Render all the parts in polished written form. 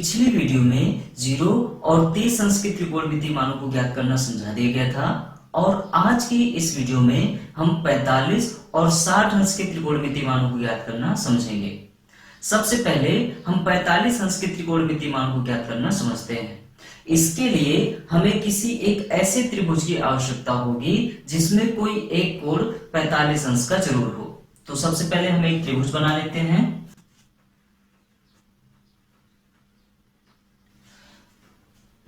पिछली वीडियो में 0 और 30 अंश के त्रिकोणमितीय मानों को ज्ञात करना समझा दिया गया था और आज की इस वीडियो में हम 45 और 60 अंश के त्रिकोणमितीय मानों को ज्ञात करना समझेंगे। सबसे पहले हम 45 अंश के त्रिकोणमितीय मानों को ज्ञात करना समझते हैं। इसके लिए हमें किसी एक ऐसे त्रिभुज की आवश्यकता होगी जिसमें कोई एक कोण 45 अंश का जरूर हो। तो सबसे पहले हम एक त्रिभुज बना लेते हैं।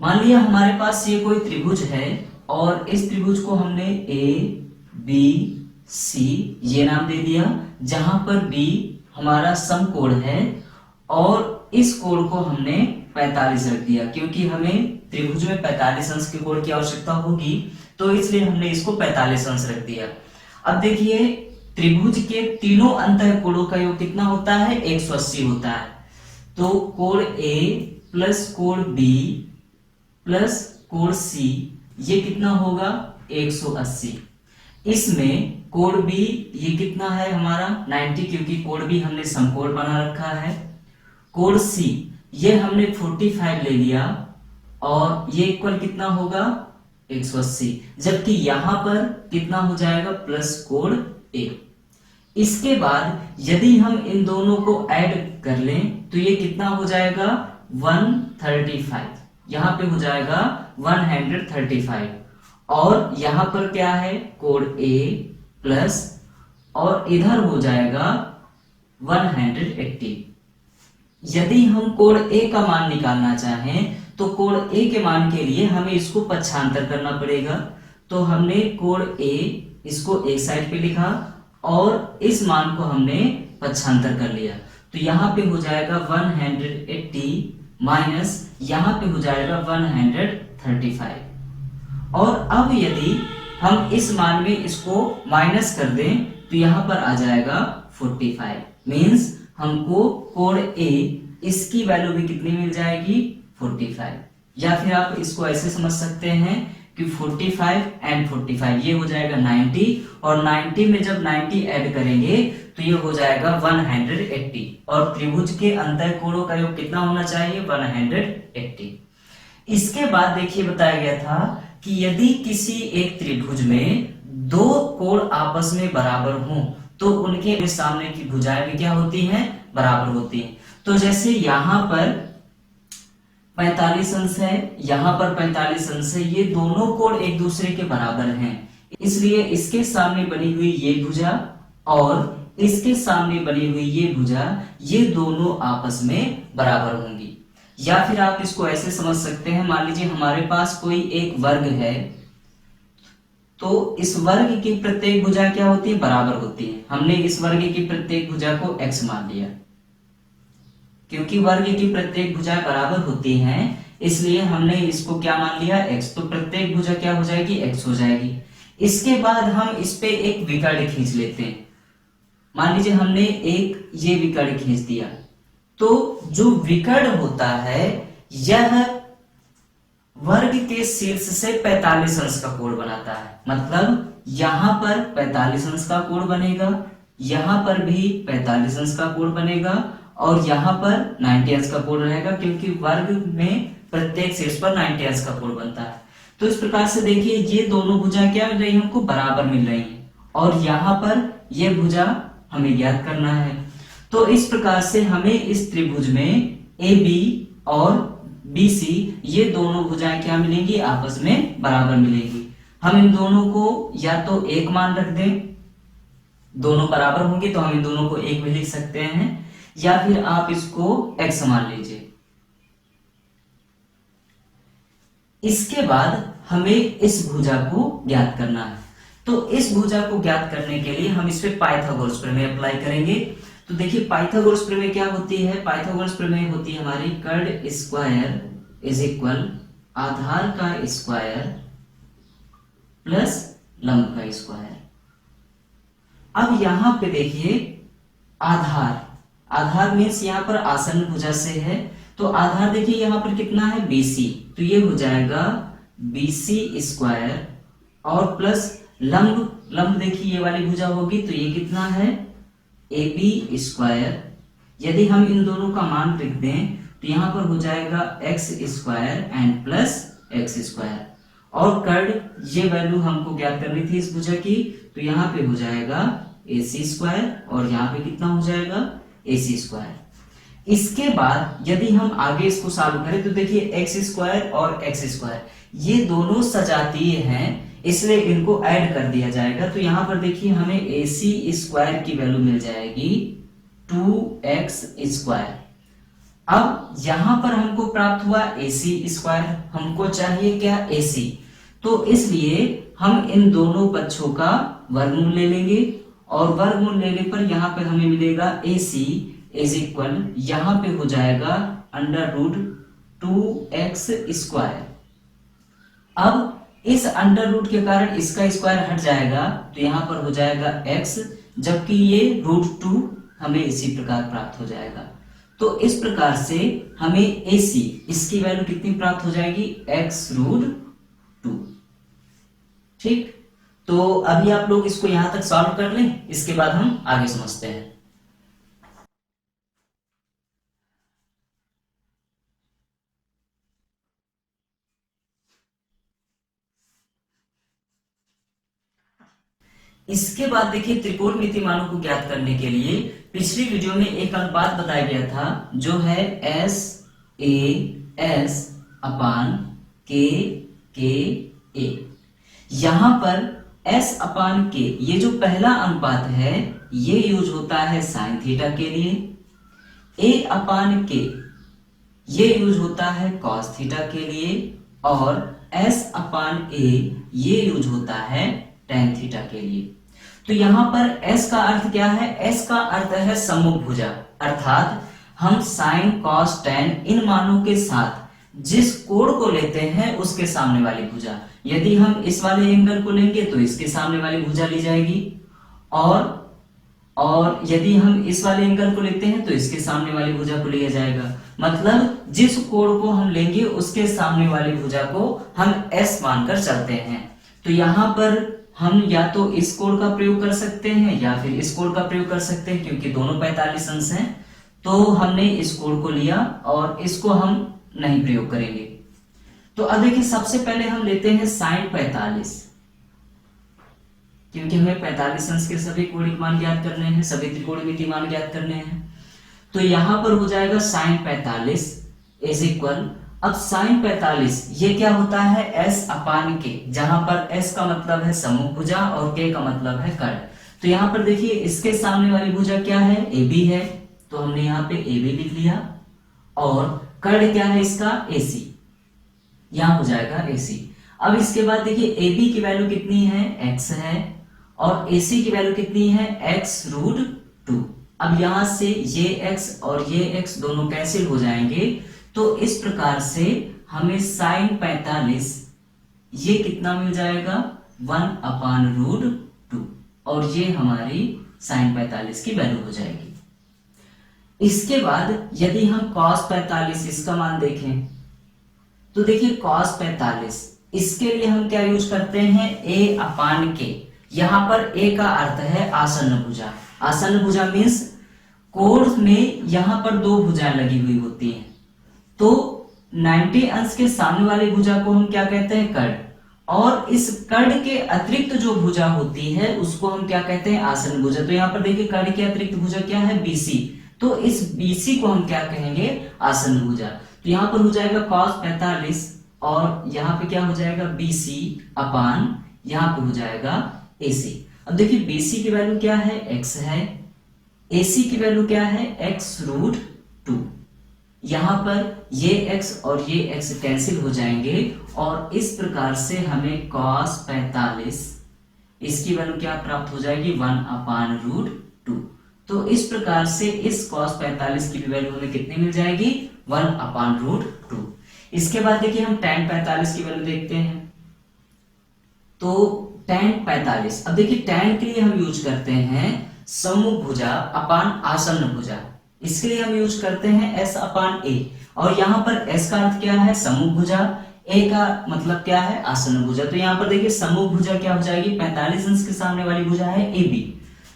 मान लिया हमारे पास ये कोई त्रिभुज है और इस त्रिभुज को हमने ए बी सी ये नाम दे दिया, जहां पर बी हमारा समकोण है और इस कोण को हमने 45 रख दिया, क्योंकि हमें त्रिभुज में 45 अंश के कोण की आवश्यकता होगी, तो इसलिए हमने इसको 45 अंश रख दिया। अब देखिए त्रिभुज के तीनों अंतः कोणों का योग कितना होता है, 180 होता है। तो कोण ए प्लस कोण बी प्लस कोण सी ये कितना होगा, 180। इसमें कोण बी ये कितना है हमारा 90, क्योंकि कोण बी हमने समकोण बना रखा है। कोण सी ये हमने 45 ले लिया और ये इक्वल कितना होगा 180, जबकि यहां पर कितना हो जाएगा प्लस कोण ए। इसके बाद यदि हम इन दोनों को ऐड कर लें तो ये कितना हो जाएगा 135, यहां पे हो जाएगा 135 और यहां पर क्या है कोण ए प्लस और इधर हो जाएगा 180। यदि हम कोण ए का मान निकालना चाहें तो कोण ए के मान के लिए हमें इसको पक्षांतर करना पड़ेगा। तो हमने कोण ए इसको एक साइड पे लिखा और इस मान को हमने पक्षांतर कर लिया, तो यहां पे हो जाएगा 180 माइनस यहां पे हो जाएगा 135। और अब यदि हम इस मान में इसको माइनस कर दें तो यहां पर आ जाएगा 45। मींस हमको कोण ए इसकी वैल्यू भी कितनी मिल जाएगी 45। या फिर आप इसको ऐसे समझ सकते हैं कि 45 एंड 45 ये हो जाएगा 90 और 90 में जब 90 ऐड करेंगे तो ये हो जाएगा 180 और त्रिभुज के अंतः कोणों का योग कितना होना चाहिए 180। इसके बाद देखिए बताया गया था कि यदि किसी एक त्रिभुज में दो कोण आपस में बराबर हों तो उनके सामने की भुजाएं भी क्या होती हैं, बराबर होती हैं। तो जैसे यहां पर 45 अंश है, यहां पर 45 अंश है, ये दोनों कोण एक दूसरे के बराबर हैं, इसलिए इसके सामने बनी हुई ये भुजा और इसके सामने बनी हुई ये भुजा ये दोनों आपस में बराबर होंगी। या फिर आप इसको ऐसे समझ सकते हैं, मान लीजिए हमारे पास कोई एक वर्ग है तो इस वर्ग की प्रत्येक भुजा क्या होती है, बराबर होती है। हमने इस वर्ग की प्रत्येक भुजा को x मान लिया, क्योंकि वर्ग की प्रत्येक भुजा बराबर होती हैं इसलिए हमने इसको क्या मान लिया x, तो प्रत्येक भुजा क्या हो जाएगी x हो जाएगी। इसके बाद हम इस पे एक विकर्ण खींच लेते हैं। मान लीजिए हमने एक ये विकर्ण खींच दिया, तो जो विकर्ण होता है यह वर्ग के शीर्ष से 45 अंश का कोण बनाता है। मतलब यहां पर 45 अंश का कोण बनेगा, यहां पर भी 45 अंश का कोण बनेगा और यहां पर 90 अंश का कोण रहेगा, क्योंकि वर्ग में प्रत्येक शीर्ष पर 90 अंश का कोण बनता है। तो इस प्रकार से देखिए ये दोनों भुजा क्या मिल रही है, हमको बराबर मिल रही है और यहां पर यह भुजा हमें ज्ञात करना है। तो इस प्रकार से हमें इस त्रिभुज में ए बी और बी सी ये दोनों भुजाएं क्या मिलेंगी, आपस में बराबर मिलेंगी। हम इन दोनों को या तो एक मान रख दें, दोनों बराबर होंगे तो हम इन दोनों को एक भी लिख सकते हैं, या फिर आप इसको x मान लीजिए। इसके बाद हमें इस भुजा को ज्ञात करना है। तो इस भुजा को ज्ञात करने के लिए हम इस पे पाइथागोरस प्रमेय अप्लाई करेंगे। तो देखिए पाइथागोरस प्रमेय क्या होती है, पाइथागोरस प्रमेय होती है हमारी कर्ण स्क्वायर इज इक्वल आधार का स्क्वायर प्लस लंब का स्क्वायर। अब यहां पे देखिए आधार मीन्स यहां पर आसन्न भुजा से है, तो आधार देखिए यहां पर कितना है BC, तो ये हो जाएगा BC स्क्वायर और प्लस लंब देखिए ये वाली भुजा होगी तो ये कितना है AB स्क्वायर। यदि हम इन दोनों का मान लिख दें तो यहाँ पर हो जाएगा x square and plus x square, और कर्ड ये वैल्यू हमको ज्ञात करनी थी इस भुजा की, तो यहाँ पे हो जाएगा AC स्क्वायर और यहाँ पे कितना हो जाएगा AC स्क्वायर। इसके बाद यदि हम आगे इसको सॉल्व करें तो देखिए एक्स स्क्वायर और एक्स स्क्वायर ये दोनों सजातीय हैं, इसलिए इनको ऐड कर दिया जाएगा। तो यहाँ पर देखिए हमें AC स्क्वायर की वैल्यू मिल जाएगी 2x स्क्वायर। अब यहां पर हमको प्राप्त हुआ AC स्क्वायर, हमको चाहिए क्या AC, तो इसलिए हम इन दोनों पक्षों का वर्गमूल ले लेंगे और वर्गमूल लेने पर यहां पर हमें मिलेगा AC इज इक्वल, यहां पे हो जाएगा अंडर रूट 2x स्क्वायर। अब इस अंडर रूट के कारण इसका स्क्वायर हट जाएगा तो यहां पर हो जाएगा x, जबकि ये √2 हमें इसी प्रकार प्राप्त हो जाएगा। तो इस प्रकार से हमें AC इसकी वैल्यू कितनी प्राप्त हो जाएगी x√2। ठीक, तो अभी आप लोग इसको यहां तक सॉल्व कर लें, इसके बाद हम आगे समझते हैं। इसके बाद देखिए त्रिकोणमिति मानों को ज्ञात करने के लिए पिछली वीडियो में एक अनुपात बताया गया था जो है SAS अपान KA। यहां पर S अपान K ये जो पहला अनुपात है ये यूज होता है साइन थीटा के लिए, A अपान K ये यूज होता है कॉस थीटा के लिए, और S अपान A ये यूज होता है टेन थीटा के लिए। तो यहां पर S का अर्थ क्या है, S का अर्थ है सम्मुख भुजा, अर्थात हम साइन कॉस टेन इन मानों के साथ जिस कोण को लेते हैं उसके सामने वाली भुजा। यदि हम इस वाले एंगल को लेंगे तो इसके सामने वाली भुजा ली जाएगी, और यदि हम इस वाले एंगल को लेते हैं तो इसके सामने वाली भुजा को लिया जाएगा। मतलब जिस कोण को हम लेंगे उसके सामने वाली भुजा को हम S मानकर चलते हैं। तो यहां पर हम या तो इस कोण का प्रयोग कर सकते हैं या फिर इस कोण का प्रयोग कर सकते हैं, क्योंकि दोनों 45 अंश हैं। तो हमने इस कोण को लिया और इसको हम नहीं प्रयोग करेंगे। तो अब देखिए सबसे पहले हम लेते हैं साइन 45, क्योंकि हमें 45 अंश के सभी कोणिक मान ज्ञात करने हैं, सभी त्रिकोणमिति मान ज्ञात करने हैं। तो यहां पर हो जाएगा साइन 45 इज इक्वल, अब साइन 45 ये क्या होता है S अपान K, जहां पर S का मतलब है सम्मुख भुजा और K का मतलब है कर्ण। तो यहां पर देखिए इसके सामने वाली भुजा क्या है AB है, तो हमने यहाँ पे AB लिख लिया, और कर्ण क्या है इसका AC, यहां हो जाएगा AC। अब इसके बाद देखिए AB की वैल्यू कितनी है x है, और AC की वैल्यू कितनी है x√2। अब यहां से ये x और ये x दोनों कैंसिल हो जाएंगे, तो इस प्रकार से हमें साइन 45 ये कितना मिल जाएगा 1/√2, और ये हमारी साइन 45 की वैल्यू हो जाएगी। इसके बाद यदि हम cos 45 इसका मान देखें तो देखिए cos 45 इसके लिए हम क्या यूज करते हैं A अपान K। यहां पर A का अर्थ है आसन्न भुजा, आसन्न भुजा मीन्स कोण में यहां पर दो भुजाएं लगी हुई होती हैं, तो 90 अंश के सामने वाली भुजा को हम क्या कहते हैं कर्ण, और इस कर्ण के अतिरिक्त जो भुजा होती है उसको हम क्या कहते हैं आसन्न भुजा। तो यहाँ पर देखिए कर्ण के अतिरिक्त भुजा क्या है BC, तो इस BC को हम क्या कहेंगे आसन्न भुजा। तो यहाँ पर हो जाएगा cos 45 और यहाँ पे क्या हो जाएगा BC अपान यहाँ पे हो जाएगा AC। अब देखिए BC की वैल्यू क्या है x है, AC की वैल्यू क्या है x√2। यहां पर ये x और ये x कैंसिल हो जाएंगे, और इस प्रकार से हमें cos 45 इसकी वैल्यू क्या प्राप्त हो जाएगी 1/√2। तो इस प्रकार से इस cos 45 की वैल्यू हमें कितनी मिल जाएगी 1/√2। इसके बाद देखिए हम tan 45 की वैल्यू देखते हैं। तो tan 45, अब देखिए tan के लिए हम यूज करते हैं सम्मुख भुजा अपान आसन्न भुजा, इसके लिए हम यूज करते हैं S अपान A, और यहां पर S का अर्थ क्या है सम्मुख भुजा, A का मतलब क्या है आसन्न भुजा। तो यहां पर देखिए सम्मुख भुजा क्या हो जाएगी 45 अंश के सामने वाली भुजा है AB,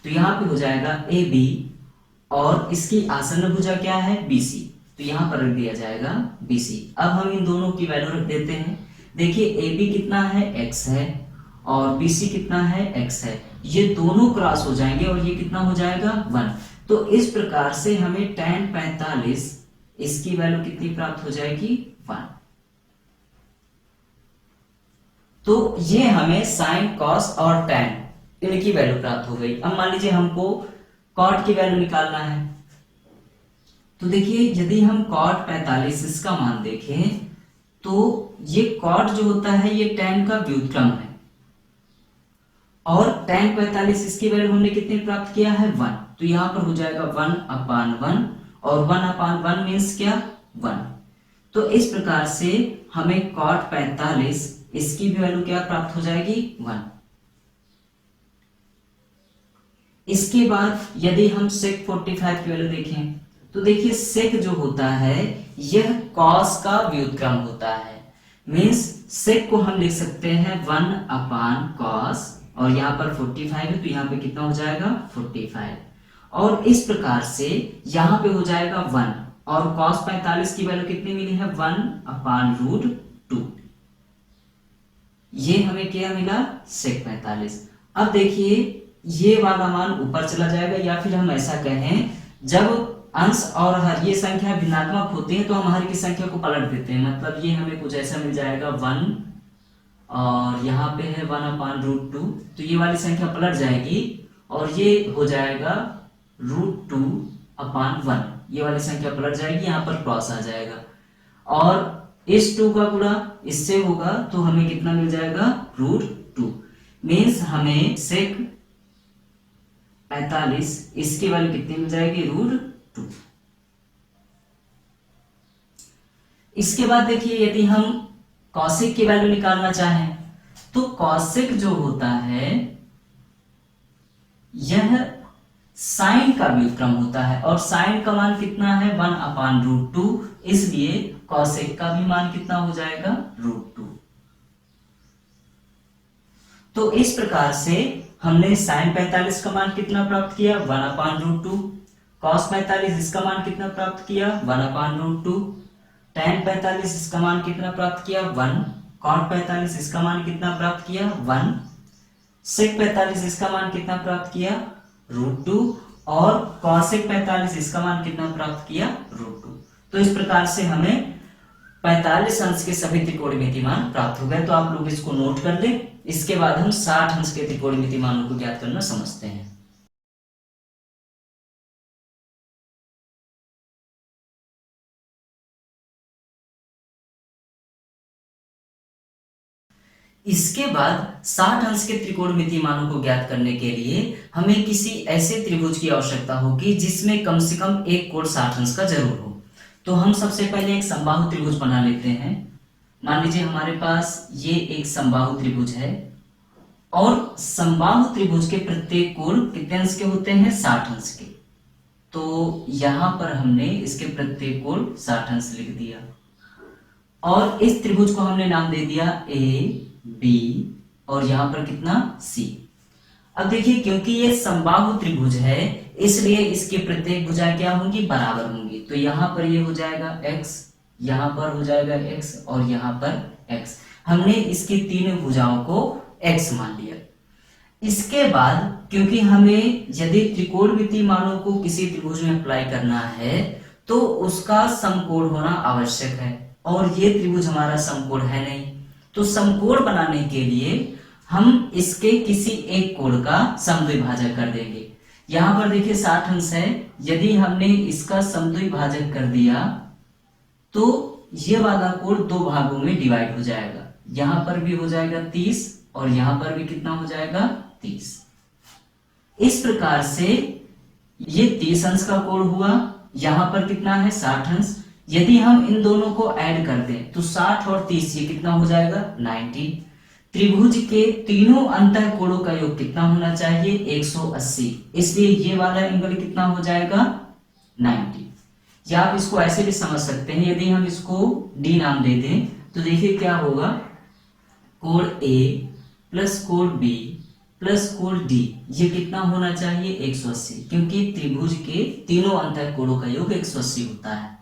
तो यहां पे हो जाएगा AB, और इसकी आसन्न भुजा क्या है BC। तो यहाँ पर रख दिया जाएगा BC। अब हम इन दोनों की वैल्यू रख देते हैं। देखिए AB कितना है, x है, और BC कितना है, x है। ये दोनों क्रॉस हो जाएंगे और ये कितना हो जाएगा, 1। तो इस प्रकार से हमें tan 45 इसकी वैल्यू कितनी प्राप्त हो जाएगी, 1। तो ये हमें साइन, कॉस और tan इनकी वैल्यू प्राप्त हो गई। अब मान लीजिए हमको कॉट की वैल्यू निकालना है। तो देखिए यदि हम कॉट 45 इसका मान देखें तो ये कॉट जो होता है ये tan का व्युत्क्रम है, और tan 45 इसकी वैल्यू हमने कितनी प्राप्त किया है, 1। तो यहां पर हो जाएगा 1/1, और 1/1 मीन्स क्या, 1। तो इस प्रकार से हमें cot 45 इसकी भी वैल्यू क्या प्राप्त हो जाएगी, 1। इसके बाद यदि हम sec 45 की वैल्यू देखें तो देखिए sec जो होता है यह cos का व्युत्क्रम होता है। मीन्स sec को हम लिख सकते हैं 1/cos, और यहाँ पर 45 है तो यहाँ पे कितना हो जाएगा, 45। और इस प्रकार से यहाँ पे हो जाएगा 1, और cos 45 की वैल्यू कितनी मिली है, 1/√2। ये हमें क्या मिला, sec 45। अब देखिए ये वाला मान ऊपर चला जाएगा, या फिर हम ऐसा कहें जब अंश और हर ये संख्या भिन्नात्मक होती है तो हम हर की संख्या को पलट देते हैं। मतलब ये हमें कुछ ऐसा मिल जाएगा 1, और यहाँ पे है 1/√2, तो ये वाली संख्या पलट जाएगी और ये हो जाएगा √2/1। ये वाली संख्या पलट जाएगी, यहाँ पर क्रॉस आ जाएगा, और इस 2 का गुणा इससे होगा तो हमें कितना मिल जाएगा, √2। मीन्स हमें sec 45 इसकी वैल्यू कितनी मिल जाएगी, √2। इसके बाद देखिए यदि हम कॉसेक की वैल्यू निकालना चाहें तो कॉसेक जो होता है यह साइन का व्युत्क्रम होता है, और साइन का मान कितना है, 1/√2। इसलिए कॉसेक का भी मान कितना हो जाएगा, √2। तो इस प्रकार से हमने साइन 45 का मान कितना प्राप्त किया, 1/√2। cos 45 इसका मान कितना प्राप्त किया, 1/√2। tan 45 इसका मान कितना प्राप्त किया, 1। cot 45 इसका मान कितना प्राप्त किया, 1। sec 45 इसका मान कितना प्राप्त किया, √2, और cosec 45 इसका मान कितना प्राप्त किया, √2। तो इस प्रकार से हमें 45 अंश के सभी त्रिकोणमितीय मान प्राप्त हो गए। तो आप लोग इसको नोट कर लें। इसके बाद हम 60 अंश के त्रिकोणमितीय मानों को ज्ञात करना समझते हैं। इसके बाद 60 अंश के त्रिकोणमितीय मानों को ज्ञात करने के लिए हमें किसी ऐसे त्रिभुज की आवश्यकता होगी जिसमें कम से कम एक कोण 60 अंश का जरूर हो। तो हम सबसे पहले एक समबाहु त्रिभुज बना लेते हैं। मान लीजिए हमारे पास ये एक समबाहु त्रिभुज है, और समबाहु त्रिभुज के प्रत्येक कोण कितने अंश के होते हैं, 60 अंश के। तो यहां पर हमने इसके प्रत्येक कोण 60 अंश लिख दिया, और इस त्रिभुज को हमने नाम दे दिया A, B, और यहां पर कितना, C। अब देखिए क्योंकि ये समबाहु त्रिभुज है इसलिए इसकी प्रत्येक भुजाएं क्या होंगी, बराबर होंगी। तो यहां पर ये हो जाएगा x, यहां पर हो जाएगा x, और यहां पर x। हमने इसकी तीनों भुजाओं को x मान लिया। इसके बाद क्योंकि हमें यदि त्रिकोणमितीय मानों को किसी त्रिभुज में अप्लाई करना है तो उसका समकोण होना आवश्यक है, और ये त्रिभुज हमारा समकोण है नहीं। तो समकोण बनाने के लिए हम इसके किसी एक कोण का समद्विभाजक कर देंगे। यहां पर देखिए 60 अंश है, यदि हमने इसका समद्विभाजक कर दिया तो ये वाला कोण दो भागों में डिवाइड हो जाएगा। यहां पर भी हो जाएगा 30, और यहां पर भी कितना हो जाएगा, 30। इस प्रकार से ये 30 अंश का कोण हुआ, यहां पर कितना है, 60 अंश। यदि हम इन दोनों को ऐड कर दें तो 60 और 30 ये कितना हो जाएगा, 90। त्रिभुज के तीनों अंतः कोणों का योग कितना होना चाहिए, 180। इसलिए ये वाला एंगल कितना हो जाएगा, 90। या आप इसको ऐसे भी समझ सकते हैं, यदि हम इसको D नाम दे दें तो देखिए क्या होगा, कोण A प्लस कोण B प्लस कोण D ये कितना होना चाहिए, 180, क्योंकि त्रिभुज के तीनों अंतः कोणों का योग 180 होता है।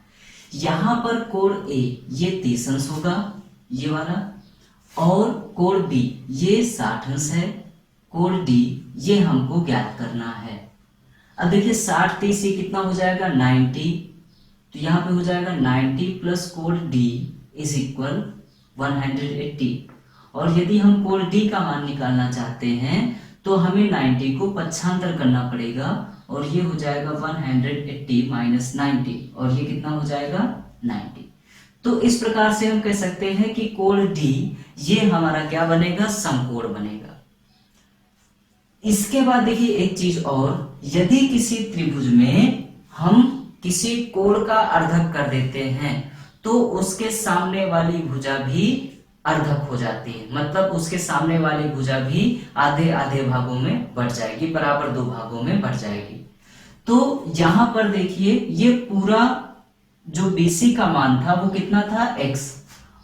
यहाँ पर कोण ए ये 30 अंश होगा, ये वाला, और कोण बी ये 60 अंश है, कोण डी ये हमको ज्ञात करना है। अब देखिए 60 30 ये कितना हो जाएगा 90, तो यहाँ पे हो जाएगा 90 प्लस कोण डी इज इक्वल 180। और यदि हम कोण डी का मान निकालना चाहते हैं तो हमें 90 को पक्षांतर करना पड़ेगा, और ये हो जाएगा 180 माइनस 90, और ये कितना हो जाएगा 90। तो इस प्रकार से हम कह सकते हैं कि कोण डी ये हमारा क्या बनेगा, समकोण बनेगा। इसके बाद देखिए एक चीज और, यदि किसी त्रिभुज में हम किसी कोण का अर्धक कर देते हैं तो उसके सामने वाली भुजा भी अर्धक हो जाती है, मतलब उसके सामने वाली भुजा भी आधे आधे भागों में बढ़ जाएगी, बराबर 2 भागों में बढ़ जाएगी। तो यहां पर देखिए ये पूरा जो BC का मान था वो कितना था x,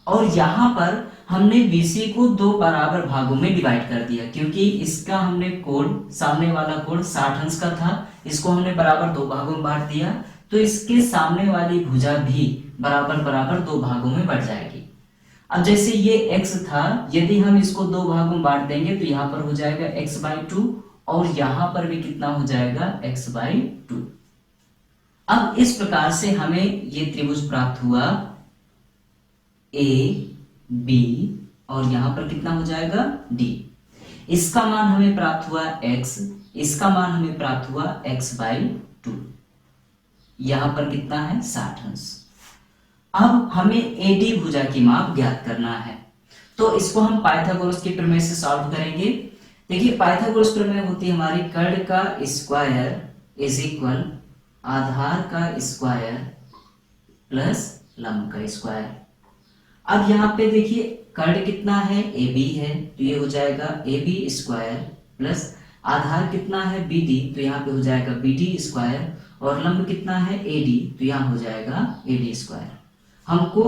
और यहां पर हमने BC को 2 बराबर भागों में डिवाइड कर दिया, क्योंकि इसका हमने कोण, सामने वाला कोण 60 अंश का था, इसको हमने बराबर 2 भागों में बांट दिया, तो इसके सामने वाली भुजा भी बराबर बराबर 2 भागों में बढ़ जाएगी। अब जैसे ये x था, यदि हम इसको 2 भागों में बांट देंगे तो यहाँ पर हो जाएगा x/2, और यहां पर भी कितना हो जाएगा x/2। अब इस प्रकार से हमें ये त्रिभुज प्राप्त हुआ ए बी, और यहां पर कितना हो जाएगा डी। इसका मान हमें प्राप्त हुआ x, इसका मान हमें प्राप्त हुआ x/2, यहां पर कितना है 60 अंश। अब हमें एडी भुजा की माप ज्ञात करना है, तो इसको हम पाइथागोरस के प्रमेय से सॉल्व करेंगे। देखिए पाइथागोरस प्रमेय होती है हमारी कर्ण का स्क्वायर इज इक्वल आधार का स्क्वायर प्लस लंब का स्क्वायर। अब यहाँ पे देखिए कर्ण कितना है AB है, तो ये हो जाएगा AB स्क्वायर प्लस आधार कितना है BD, तो यहाँ पे हो जाएगा BD स्क्वायर, और लंब कितना है AD, तो यहाँ हो जाएगा AD स्क्वायर। हमको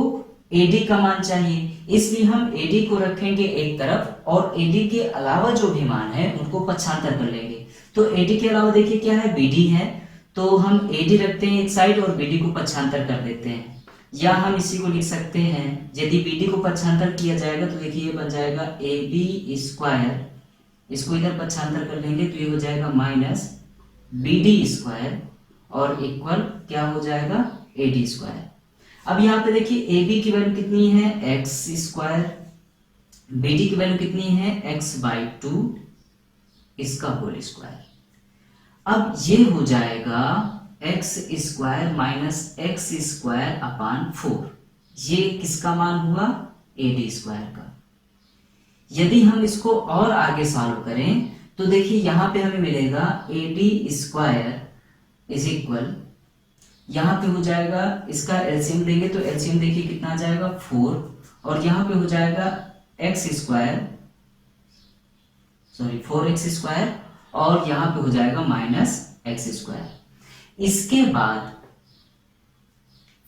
AD का मान चाहिए, इसलिए हम AD को रखेंगे एक तरफ, और AD के अलावा जो भी मान है उनको पक्षांतर कर लेंगे। तो AD के अलावा देखिए क्या है BD है, तो हम AD रखते हैं एक साइड और BD को पक्षांतर कर देते हैं, या हम इसी को लिख सकते हैं, यदि BD को पक्षांतर किया जाएगा तो देखिए ये बन जाएगा AB स्क्वायर, इसको इधर पक्षांतर कर लेंगे तो ये हो जाएगा माइनस BD स्क्वायर, और इक्वल क्या हो जाएगा AD स्क्वायर। अब यहाँ पे देखिए AB की वैल्यू कितनी है x स्क्वायर, BD की वैल्यू कितनी है x/2, इसका होल स्क्वायर। अब ये हो जाएगा x square minus x square upon 4, ये किसका मान हुआ AD स्क्वायर का। यदि हम इसको और आगे सॉल्व करें तो देखिए यहां पे हमें मिलेगा AD स्क्वायर इज इक्वल, यहां पे हो जाएगा इसका एलसीएम देंगे तो एलसीएम देखिए कितना आ जाएगा 4, और यहां पे हो जाएगा x square, sorry 4x square, और यहां पे हो जाएगा माइनस x स्क्वायर। इसके बाद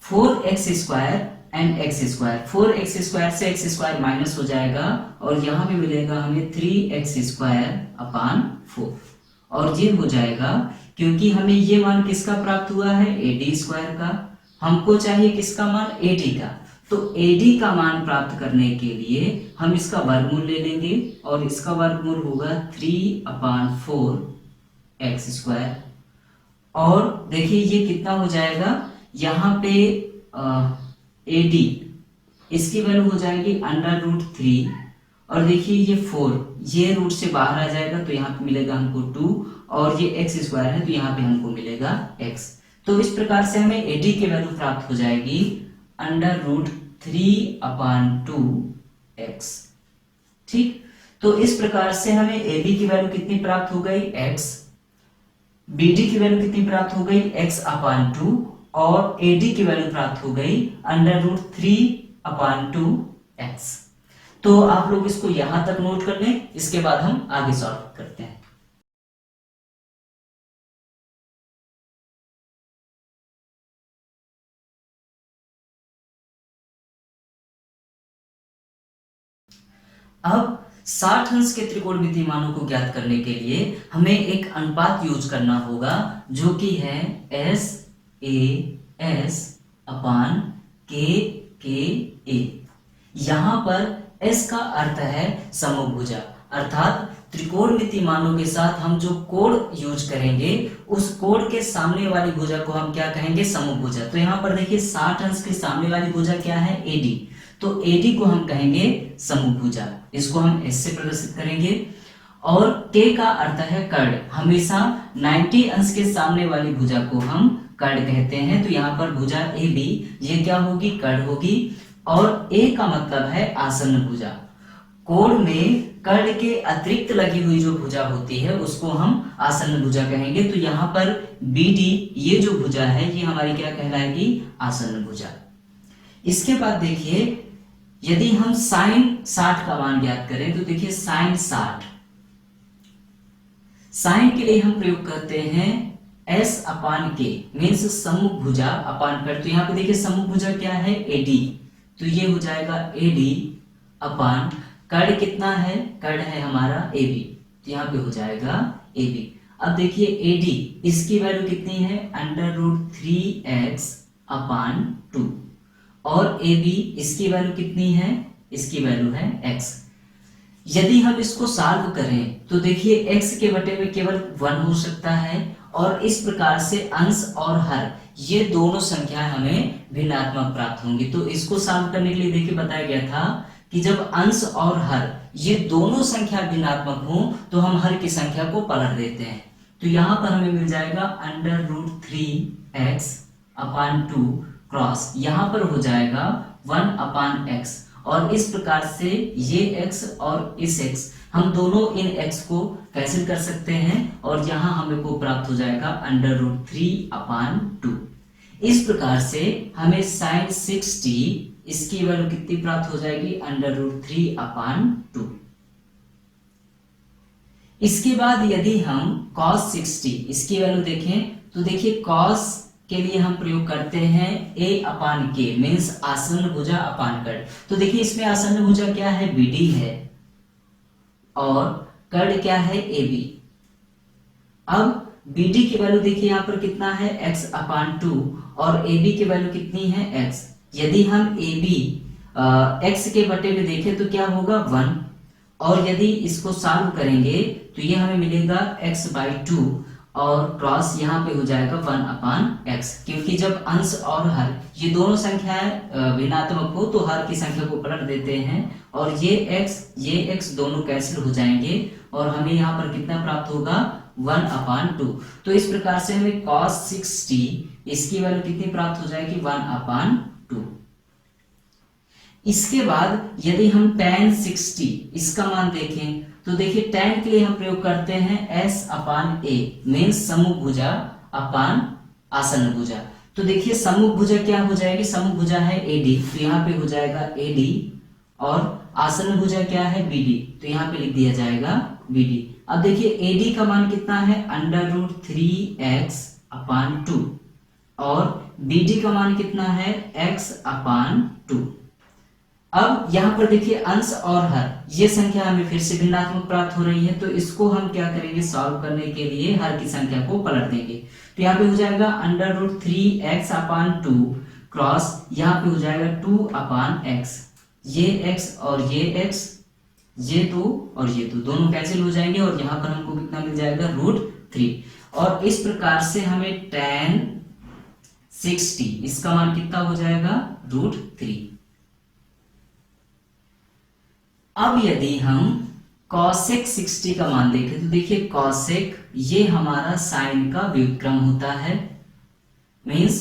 4x square and x square, 4x square से x स्क्वायर माइनस हो जाएगा, और यहां पे मिलेगा हमें 3x स्क्वायर अपान 4, और ये हो जाएगा क्योंकि हमें ये मान किसका प्राप्त हुआ है AD स्क्वायर का, हमको चाहिए किसका मान AD का। तो AD का मान प्राप्त करने के लिए हम इसका वर्गमूल ले लेंगे, और इसका वर्गमूल होगा 3/4x स्क्वायर, और देखिए ये कितना हो जाएगा, यहाँ पे AD इसकी वैल्यू हो जाएगी √3, और देखिए ये 4 ये रूट से बाहर आ जाएगा तो यहाँ पे मिलेगा हमको 2, और ये x स्क्वायर है तो यहाँ पे हमको मिलेगा x। तो इस प्रकार से हमें AD की वैल्यू प्राप्त हो जाएगी √3/2x। ठीक, तो इस प्रकार से हमें AB की वैल्यू कितनी प्राप्त हो गई x, BD की वैल्यू कितनी प्राप्त हो गई x/2, और AD की वैल्यू प्राप्त हो गई √3/2x। तो आप लोग इसको यहां तक नोट कर लें, इसके बाद हम आगे सॉल्व करते हैं। अब 60 अंश के त्रिकोणमितीय मानों को ज्ञात करने के लिए हमें एक अनुपात यूज करना होगा, जो कि है S/A/S अपान के ए। यहाँ पर एस का अर्थ है समभुजा, अर्थात त्रिकोणमितीय मानों के साथ हम जो कोण यूज करेंगे उस कोण के सामने वाली भुजा को हम क्या कहेंगे, समभुजा। तो यहाँ पर देखिए 60 अंश के सामने वाली भुजा क्या है, एडी, तो एडी को हम कहेंगे समभुजा। इसको हम एस से प्रदर्शित करेंगे। और के का अर्थ है कर्ण, हमेशा 90 अंश के सामने वाली भुजा को हम कर्ण कहते हैं। तो यहाँ पर भुजा ए बी ये क्या होगी, कर्ण होगी। और ए का मतलब है आसन्न भुजा। कोण में कर्ण के अतिरिक्त लगी हुई जो भुजा होती है उसको हम आसन्न भुजा कहेंगे। तो यहाँ पर बी डी ये जो भुजा है ये हमारी क्या कहलाएगी, आसन्न भुजा। इसके बाद देखिए यदि हम साइन 60 का मान ज्ञात करें तो देखिए साइन 60, साइन के लिए हम प्रयोग करते हैं एस अपान के, मीन्स सम्मुख भुजा अपान कर्ण। तो यहाँ पे देखिए सम्मुख भुजा क्या है, एडी, तो ये हो जाएगा एडी अपान कर्ण कितना है, कर्ण है हमारा ए बी, तो यहाँ पे हो जाएगा ए बी। अब देखिए ए डी इसकी वैल्यू कितनी है, √3x अपान 2, और ए बी इसकी वैल्यू कितनी है, इसकी वैल्यू है x। यदि हम इसको सॉल्व करें तो देखिए x के बटे में केवल 1 हो सकता है, और इस प्रकार से अंश और हर ये दोनों संख्याएं हमें भिन्नात्मक प्राप्त होंगी। तो इसको सॉल्व करने के लिए देखिए बताया गया था कि जब अंश और हर ये दोनों संख्या भिन्नात्मक हो तो हम हर की संख्या को पलट देते हैं। तो यहाँ पर हमें मिल जाएगा √3x अपान 2 क्रॉस, यहाँ पर हो जाएगा 1 अपान x, और इस प्रकार से ये x और इस x हम दोनों इन x को कैंसिल कर सकते हैं, और यहाँ हमें को प्राप्त हो जाएगा √3 अपान 2। इस प्रकार से हमें साइन 60 इसकी वैल्यू कितनी प्राप्त हो जाएगी, √3 अपान 2। इसके बाद यदि हम cos 60 इसकी वैल्यू देखें तो देखिए cos के लिए हम प्रयोग करते हैं a अपान के, मीन्स आसन्न भुजा अपान कर्ण। तो देखिए इसमें आसन्न भुजा क्या है, BD है, और कर्ण क्या है, AB। अब BD की वैल्यू देखिए यहाँ पर कितना है, x अपान 2, और AB की वैल्यू कितनी है, x। यदि हम AB x के बटे में देखें तो क्या होगा, 1, और यदि इसको सॉल्व करेंगे तो ये हमें मिलेगा x/2, और क्रॉस यहाँ पे हो जाएगा 1 अपान x, क्योंकि जब अंश और हर ये दोनों संख्याएं भिन्नात्मक हो तो हर की संख्या को पलट देते हैं, और ये x दोनों कैंसिल हो जाएंगे, और हमें यहाँ पर कितना प्राप्त होगा, 1 अपान 2। तो इस प्रकार से हमें cos 60 इसकी वैल्यू कितनी प्राप्त हो जाएगी, 1 अपान 2। इसके बाद यदि हम tan 60 इसका मान देखें तो देखिए tan के लिए हम प्रयोग करते हैं s अपान a, मीन्स सम्मुख भुजा अपान आसन्न भुजा। तो देखिए सम्मुख भुजा क्या हो जाएगी, सम्मुख भुजा है AD, तो यहाँ पे हो जाएगा AD, और आसन्न भुजा क्या है, BD, तो यहाँ पे लिख दिया जाएगा BD। अब देखिए AD का मान कितना है, √3x अपान 2, और BD का मान कितना है, x अपान 2। अब यहाँ पर देखिए अंश और हर ये संख्या हमें फिर से भिन्नात्मक प्राप्त हो रही है, तो इसको हम क्या करेंगे, सॉल्व करने के लिए हर की संख्या को पलट देंगे। तो यहाँ पे हो जाएगा √3x अपान 2 क्रॉस, यहाँ पे हो जाएगा 2 अपान x, ये x और ये x, ये 2 और ये 2 दोनों कैंसिल हो जाएंगे, और यहाँ पर हमको कितना मिल जाएगा, √3। और इस प्रकार से हमें tan 60 इसका मान कितना हो जाएगा, √3। अब यदि हम cosec 60 का मान देखें तो देखिए cosec ये हमारा साइन का व्युत्क्रम होता है, मीन्स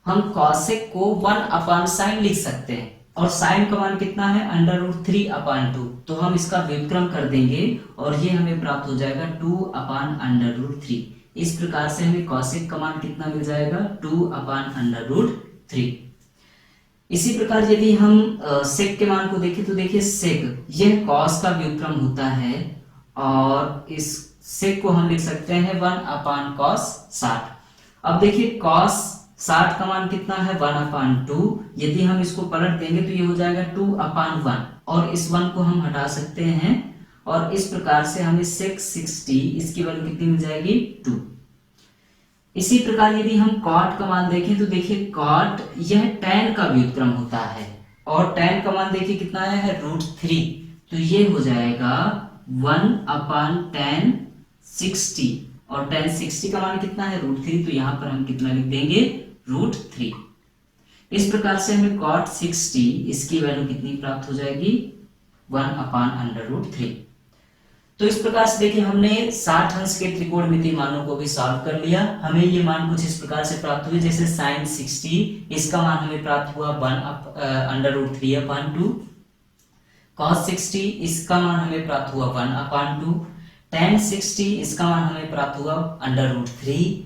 हम cosec को 1 अपान साइन लिख सकते हैं, और साइन का मान कितना है, √3 अपान 2, तो हम इसका व्युत्क्रम कर देंगे और ये हमें प्राप्त हो जाएगा 2 अपान √3। इस प्रकार से हमें cosec का मान कितना मिल जाएगा, 2 अपान √3। इसी प्रकार यदि हम सेक के मान को देखें तो देखिए सेक यह cos का व्युत्क्रम होता है, और इस सेक को हम लिख सकते हैं 1 अपान cos 60। अब देखिए cos 60 का मान कितना है, 1 अपान 2, यदि हम इसको पलट देंगे तो ये हो जाएगा 2 अपान 1, और इस 1 को हम हटा सकते हैं, और इस प्रकार से हमें sec 60 इसकी वैल्यू कितनी मिल जाएगी, 2। इसी प्रकार यदि हम कॉट का मान देखें तो देखिए कॉट यह tan का व्युत्क्रम होता है और tan का मान देखिए कितना आया है √3, तो ये हो जाएगा 1/tan 60 और tan 60 का मान कितना है √3, तो यहां पर हम कितना लिख देंगे √3। इस प्रकार से हमें cot 60 इसकी वैल्यू कितनी प्राप्त हो जाएगी 1/√3। तो इस प्रकार से देखिए हमने 60 अंश के त्रिकोणमितीय मानों को भी सॉल्व कर लिया। हमें ये मान कुछ इस प्रकार से प्राप्त हुए, जैसे sin 60 इसका मान हमें प्राप्त हुआ 1/√3/2, cos 60 इसका मान हमें प्राप्त हुआ 1/2, tan 60 इसका मान हमें प्राप्त हुआ √3,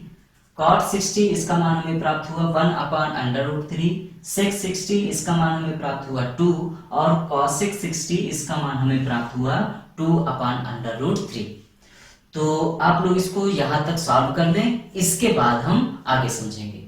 cot 60 इसका मान हमें प्राप्त हुआ 1/√3, sec 60 इसका मान हमें प्राप्त हुआ 2 और cosec 60 इसका मान हमें प्राप्त हुआ 2/√3। तो आप लोग इसको यहां तक सॉल्व कर लें, इसके बाद हम आगे समझेंगे।